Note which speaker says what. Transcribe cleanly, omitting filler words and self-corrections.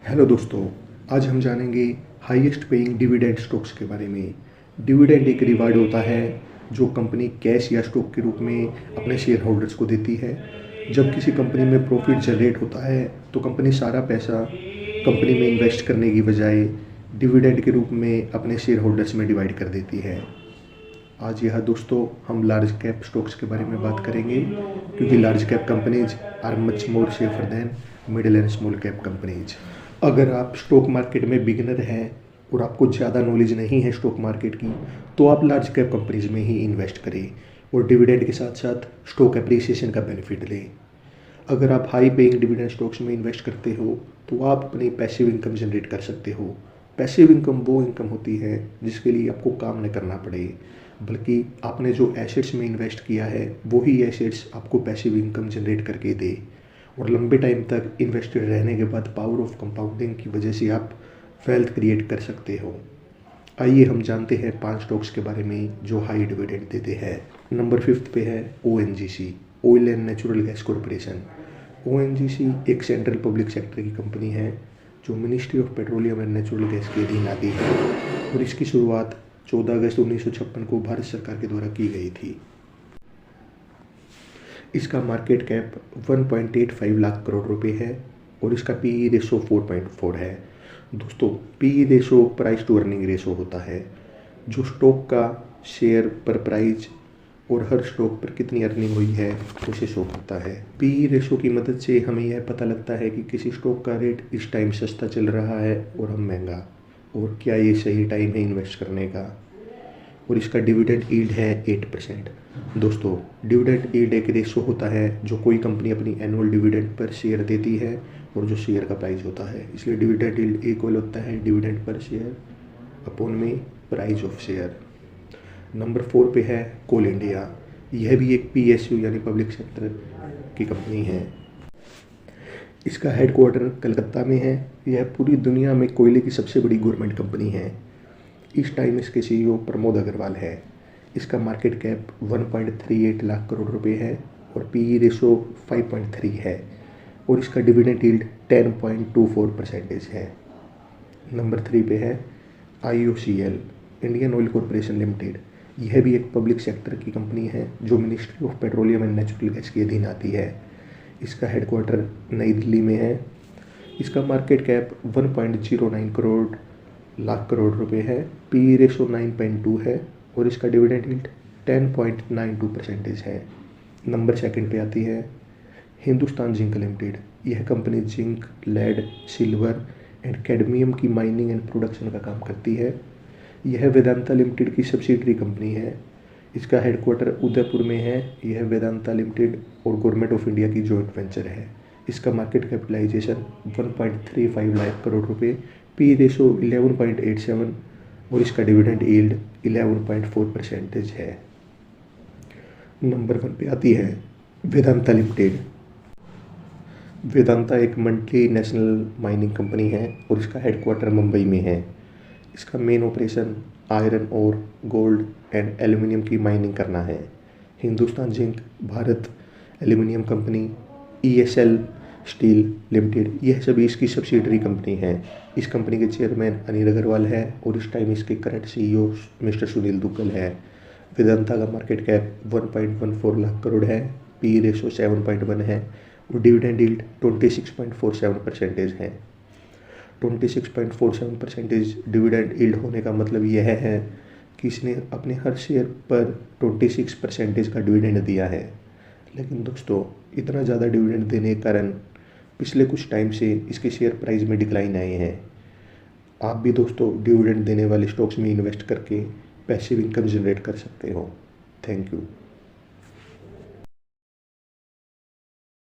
Speaker 1: Hello दोस्तों, आज हम जानेंगे हाईएस्ट पेइंग डिविडेंड स्टॉक्स के बारे में। डिविडेंड एक रिवार्ड होता है जो कंपनी कैश या स्टॉक के रूप में अपने शेयर होल्डर्स को देती है। जब किसी कंपनी में प्रॉफिट जनरेट होता है तो कंपनी सारा पैसा कंपनी में इन्वेस्ट करने की बजाय डिविडेंड के रूप में अपने शेयर होल्डर्स में डिवाइड कर देती है। आज यह दोस्तों हम लार्ज कैप स्टॉक्स के बारे में बात करेंगे, क्योंकि large cap companies are much more safer than middle and small cap companies. अगर आप स्टॉक मार्केट में बिगिनर हैं और आपको ज़्यादा नॉलेज नहीं है स्टॉक मार्केट की, तो आप लार्ज कैप कंपनीज में ही इन्वेस्ट करें और डिविडेंड के साथ साथ स्टॉक एप्रिसिएशन का बेनिफिट लें। अगर आप हाई पेइंग डिविडेंड स्टॉक्स में इन्वेस्ट करते हो तो आप अपनी पैसिव इनकम जनरेट कर सकते हो। पैसिव इनकम वो इनकम होती है जिसके लिए आपको काम न करना पड़े, बल्कि आपने जो एसेट्स में इन्वेस्ट किया है वही एसेट्स आपको पैसिव इनकम जनरेट करके दे, और लंबे टाइम तक इन्वेस्टेड रहने के बाद पावर ऑफ कंपाउंडिंग की वजह से आप वेल्थ क्रिएट कर सकते हो। आइए हम जानते हैं 5 स्टॉक्स के बारे में जो हाई डिविडेंड देते हैं। नंबर 5 पे है ONGC, oil and natural gas corporation. ONGC एक सेंट्रल पब्लिक सेक्टर की कंपनी है जो ministry of petroleum and natural gas के अधीन आती है, और इसकी शुरुआत 14 अगस्त 1956 को भारत सरकार के द्वारा की गई थी। इसका मार्केट कैप 1.85 लाख करोड़ रुपए है और इसका पीई रेशो 4.4 है। दोस्तों, PE ratio price to earning ratio होता है, जो स्टॉक का शेयर पर प्राइस और हर स्टॉक पर कितनी अर्निंग हुई है उसे शो करता है। पीई रेशो की मदद से हमें यह पता लगता है कि किसी स्टॉक का रेट इस टाइम सस्ता चल रहा है और हम महंगा, और क्या ये सही टाइम है इन्वेस्ट करने का। और इसका डिविडेंड यील्ड है 8%। दोस्तों, डिविडेंड यील्ड एक रेशो होता है जो कोई कंपनी अपनी एनुअल डिविडेंड पर शेयर देती है और जो शेयर का प्राइस होता है, इसलिए डिविडेंड यील्ड इक्वल होता है डिविडेंड पर शेयर अपॉन में प्राइस ऑफ शेयर। नंबर 4 पे है कोल इंडिया। यह भी एक PSU यानी पब्लिक सेक्टर की कंपनी है। इसका हेडक्वार्टर कलकत्ता में है। यह पूरी दुनिया में कोयले की सबसे बड़ी गवर्नमेंट कंपनी है। इस टाइम इसके CEO प्रमोद अग्रवाल है। इसका मार्केट कैप 1.38 लाख करोड़ रुपए है और पीई रेशो 5.3 है, और इसका डिविडेंड यील्ड 10.24% है। नंबर 3 पे है IOCL, Indian oil corporation limited. यह भी एक पब्लिक सेक्टर की कंपनी है जो ministry of petroleum and natural gas के अधीन आती है। इसका हेडक्वार्टर नई दिल्ली में है। इसका मार्केट कैप 1.09 लाख करोड़ रुपए है, पीई रेशो 9.2 है, और इसका डिविडेंड यील्ड 10.92% है। नंबर 2 पे आती है हिंदुस्तान जिंक लिमिटेड। यह company zinc, lead, silver and cadmium की माइनिंग एंड प्रोडक्शन का काम करती है। यह वेदांता लिमिटेड की सब्सिडरी कंपनी है। इसका हेडक्वार्टर उदयपुर में है। यह वेदांता लिमिटेड और गवर्नमेंट ऑफ इंडिया की जॉइंट वेंचर है। इसका मार्केट कैपिटलाइजेशन 1.35 लाख करोड़ रुपए, पी रेशो 11.87, और इसका डिविडेंड यील्ड 11.4% है। नंबर 1 पे आती है वेदांता लिमिटेड। वेदांता एक मल्टी नेशनल माइनिंग कंपनी है और इसका हेडक्वार्टर मुंबई में है। इसका मेन ऑपरेशन आयरन और गोल्ड एंड एल्युमिनियम की माइनिंग करना है। Hindustan zinc, Bharat aluminium company, ESL steel limited, यह सभी इसकी सब्सिडरी कंपनी है। इस कंपनी के चेयरमैन अनिल अग्रवाल है और इस टाइम इसके current CEO mister Sunil Duggal है। वेदांता का मार्केट कैप 1.14 लाख करोड़ है, पी रेशो 7.1 है, और डिविडेंड यील्ड 26.47% है। 26.47% डिविडेंड यील्ड होने का मतलब यह है कि इसने अपने हर शेयर पर 26% का डिविडेंड दिया है। लेकिन दोस्तों, इतना ज़्यादा डिविडेंड देने के कारण पिछले कुछ टाइम से इसके शेयर प्राइस में डिक्लाइन आए हैं। आप भी दोस्तों डिविडेंड देने वाले स्टॉक्स में इन्वेस्ट करके पैसिव इनकम जनरेट कर सकते हो। Thank you.